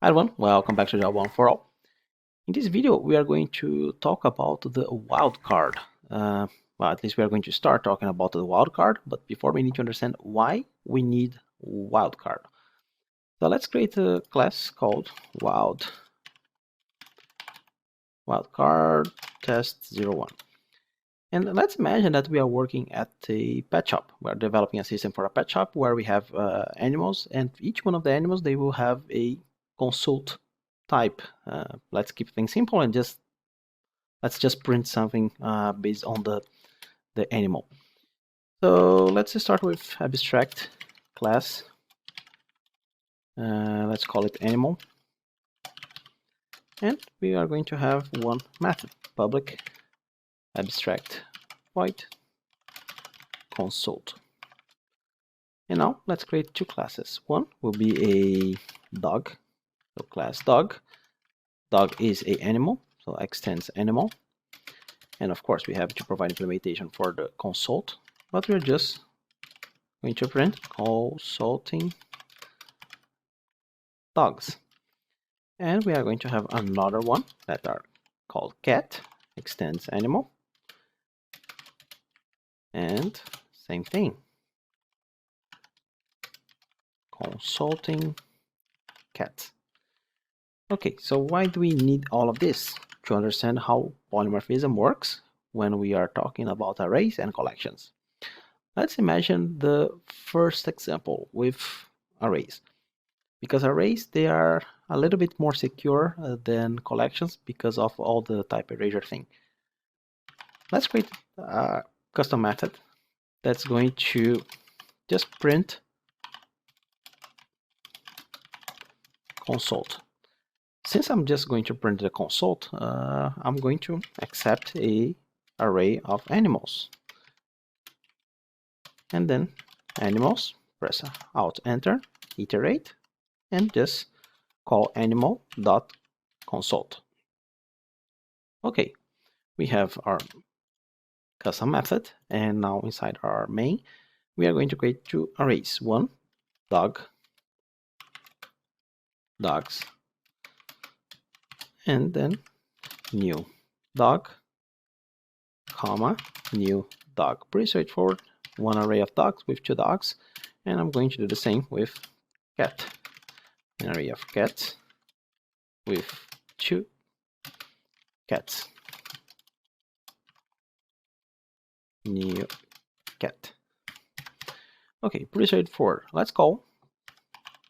Hi everyone, welcome back to Job One for All. In this video, we are going to talk about the wildcard. Well, at least we are going to start talking about the wildcard, but before we need to understand why we need wildcard. So let's create a class called wildcard test01. And let's imagine that we are working at a pet shop. We are developing a system for a pet shop where we have animals, and each one of the animals, they will have a consult type. Let's keep things simple and let's just print something based on the animal. So let's start with abstract class. Let's call it animal. And we are going to have one method, public abstract void consult. And now let's create two classes. One will be a dog, so class dog. Dog is a animal, so extends animal. And of course we have to provide implementation for the consult, but we're just going to print consulting dogs. And we are going to have another one that are called cat, extends animal. And same thing, consulting cat. Okay, so why do we need all of this? To understand how polymorphism works when we are talking about arrays and collections. Let's imagine the first example with arrays. Because arrays, they are a little bit more secure than collections because of all the type erasure thing. Let's create a custom method that's going to just print consult. Since I'm just going to print the consult, I'm going to accept a array of animals. And then animals, press Alt Enter, iterate, and just call animal.consult. Okay, we have our custom method, and now inside our main, we are going to create two arrays. One, dog, dogs, and then new dog, comma, new dog. Pretty straightforward. One array of dogs with two dogs, and I'm going to do the same with cat. An array of cats with two cats. New cat. Okay, pretty straightforward. Let's call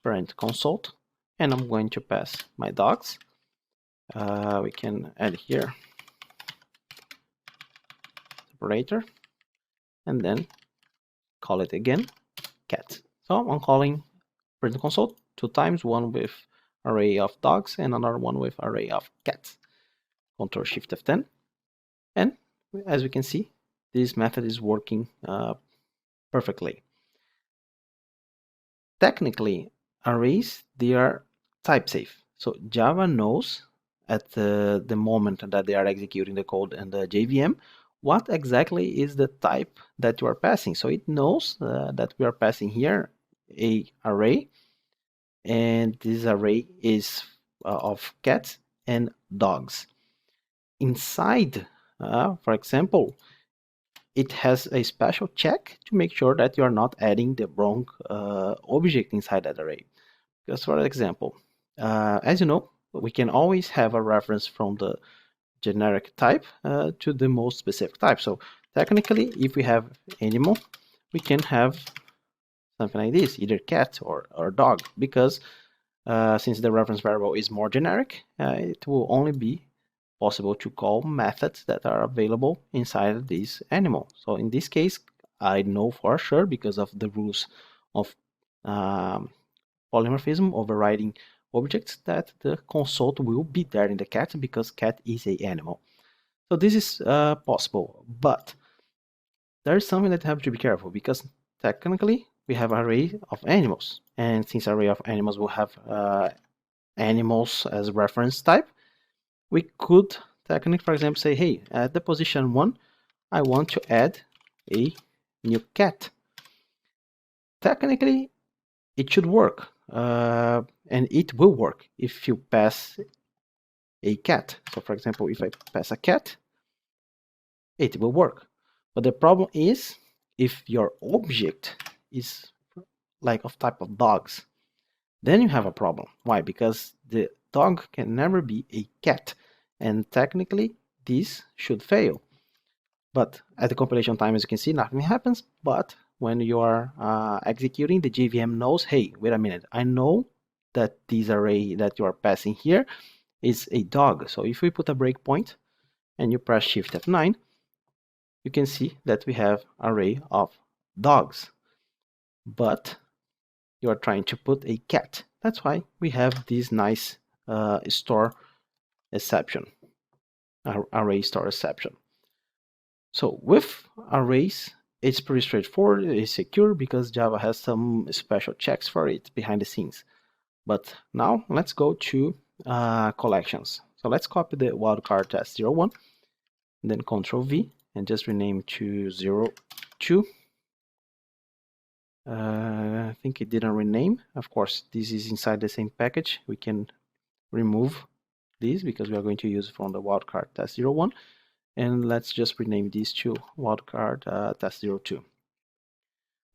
parent consult, and I'm going to pass my dogs. We can add here separator, and then call it again cat. So I'm calling parent consult two times, one with array of dogs and another one with array of cats. Ctrl Shift F10, and as we can see, this method is working perfectly. Technically, arrays, they are type safe. So Java knows at the moment that they are executing the code in the JVM what exactly is the type that you are passing. So it knows that we are passing here a array, and this array is of cats and dogs. Inside, for example, it has a special check to make sure that you are not adding the wrong object inside that array. Because for example, as you know, we can always have a reference from the generic type to the most specific type. So technically, if we have animal, we can have something like this, either cat or dog, because since the reference variable is more generic, it will only be possible to call methods that are available inside this animal. So in this case, I know for sure, because of the rules of polymorphism overriding objects, that the consult will be there in the cat, because cat is an animal. So this is possible, but there is something that you have to be careful, because technically we have an array of animals, and since array of animals will have animals as reference type, we could technically, for example, say, hey, at the position 1, I want to add a new cat. Technically, it should work. and it will work if you pass a cat. So for example, if I pass a cat, it will work. But the problem is if your object is like of type of dogs, then you have a problem. Why? Because the dog can never be a cat, and technically this should fail. But at the compilation time, as you can see, nothing happens. But when you are executing, the JVM knows, hey, wait a minute, I know that this array that you are passing here is a dog. So if we put a breakpoint and you press Shift F9, you can see that we have an array of dogs. But you are trying to put a cat. That's why we have this nice store exception, array store exception. So with arrays, it's pretty straightforward. It's secure because Java has some special checks for it behind the scenes. But now let's go to collections. So let's copy the wildcard test01, then Control V and just rename to 02. I think it didn't rename. Of course, this is inside the same package. We can remove this because we are going to use from the wildcard test01. And let's just rename these to wildcard test02.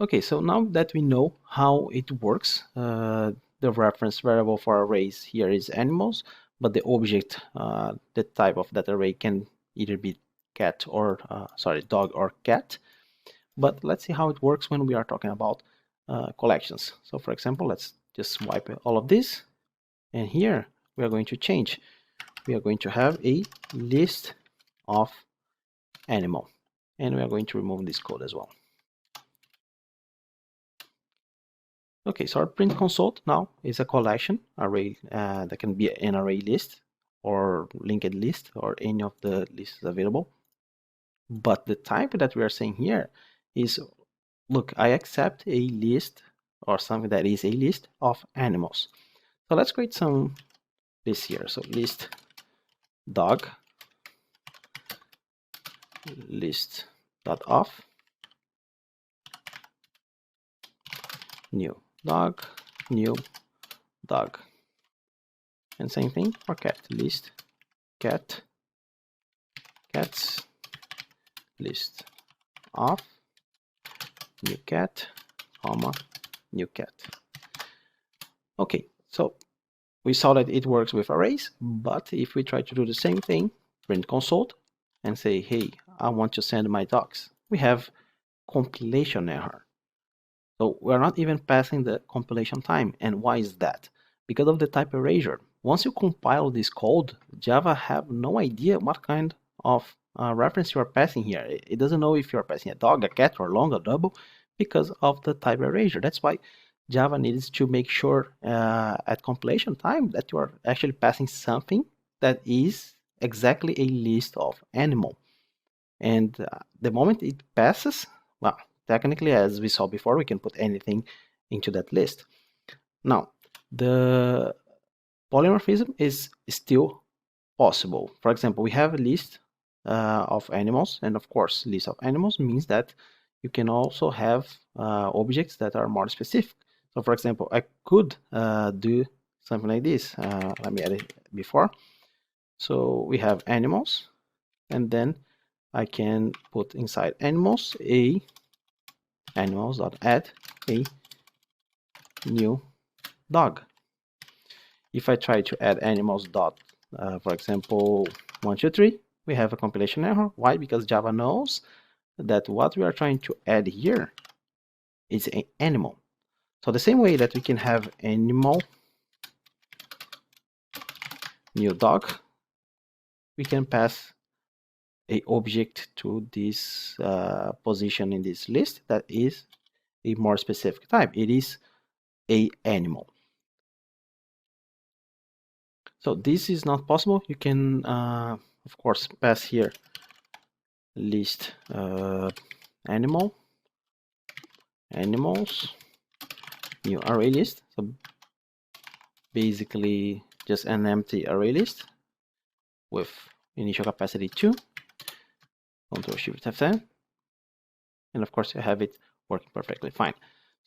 Okay, so now that we know how it works, the reference variable for arrays here is animals, but the object, the type of that array can either be cat or, dog or cat. But let's see how it works when we are talking about collections. So for example, let's just wipe all of this. And here we are going to change. We are going to have a list of animal. And we are going to remove this code as well. Okay, so our print console now is a collection array that can be an array list or linked list or any of the lists available. But the type that we are saying here is, look, I accept a list or something that is a list of animals. So let's create some lists here. So list dog list dot off new dog, and same thing for cat, list cat, cats, list of new cat, comma, new cat. Okay, so we saw that it works with arrays, but if we try to do the same thing, print console, and say, hey, I want to send my docs, we have compilation error. So we're not even passing the compilation time. And why is that? Because of the type erasure. Once you compile this code, Java have no idea what kind of reference you are passing here. It doesn't know if you're passing a dog, a cat, or long, or double, because of the type erasure. That's why Java needs to make sure at compilation time that you are actually passing something that is exactly a list of animal. And the moment it passes, well, technically, as we saw before, we can put anything into that list. Now, the polymorphism is still possible. For example, we have a list of animals, and of course, list of animals means that you can also have objects that are more specific. So for example, I could do something like this. Let me add it before. So we have animals, and then I can put inside animals a animals.add a new dog. If I try to add animals dot, for example, 1, 2, 3, we have a compilation error. Why? Because Java knows that what we are trying to add here is an animal. So the same way that we can have animal new dog, we can pass a object to this position in this list that is a more specific type. It is a animal. So this is not possible. You can of course pass here list animals new array list. So basically just an empty array list with initial capacity 2. Control Shift F10, and of course you have it working perfectly fine.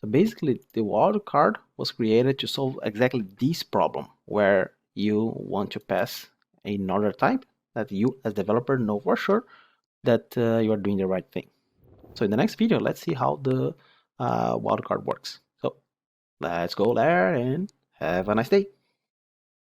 So basically, the wildcard was created to solve exactly this problem, where you want to pass another type that you as developer know for sure that you are doing the right thing. So in the next video, let's see how the wildcard works. So let's go there and have a nice day.